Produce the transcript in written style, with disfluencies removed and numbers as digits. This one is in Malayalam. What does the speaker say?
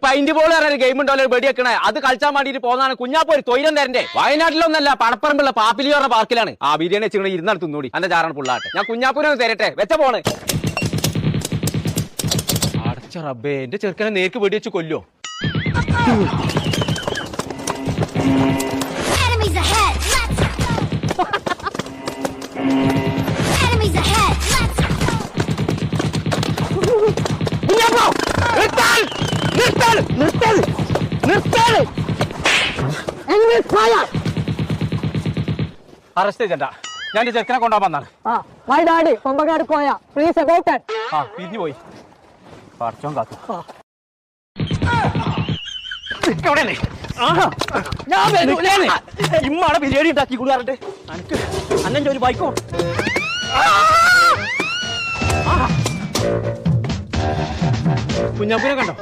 പൈന്റ് ബോൾ പറഞ്ഞ ഗെയിം ഉണ്ടല്ലോ വെടിവെക്കണേ അത് കളിച്ചാൻ വേണ്ടിട്ട് പോകുന്നതാണ്. കുഞ്ഞാപ്പോ ഒരു തൊയിരം തരണ്ടേ. വയനാട്ടിലൊന്നല്ല, പടപ്പറമ്പുള്ള പാപ്പിലിയോറ പാർക്കിലാണ്. ആ ബിരിയാണി വെച്ചിട്ട് ഇരുന്നാണ് തിന്നൂടി. എന്റെ ചാറാണ് പുള്ളാട്ടെ. ഞാൻ കുഞ്ഞാപ്പൂനെ തരട്ടെ, വെച്ച പോണ്. അടച്ച റബ്ബേ, എന്റെ ചെറുക്കനെ നേർക്ക് വെടിവെച്ച് കൊല്ലോ. അറസ്റ്റ് ചേട്ടാ, ഞാൻ എന്റെ ചെറുക്കനെ കൊണ്ടുപോകാൻ വന്നാണ്. കൊമ്പങ്ങാട് പോയ പ്ലീസ് അബൌട്ട് ആ പിരിഞ്ഞു പോയി. പറച്ചോൻ കാത്തു. ഇമ്മാണ് ബിരിയാണി ഉണ്ടാക്കി കൂടി പറഞ്ഞിട്ട് എനിക്ക് അന്നെ ഒരു ബൈക്കോ കുഞ്ഞാപ്പൂനെ കണ്ടോ?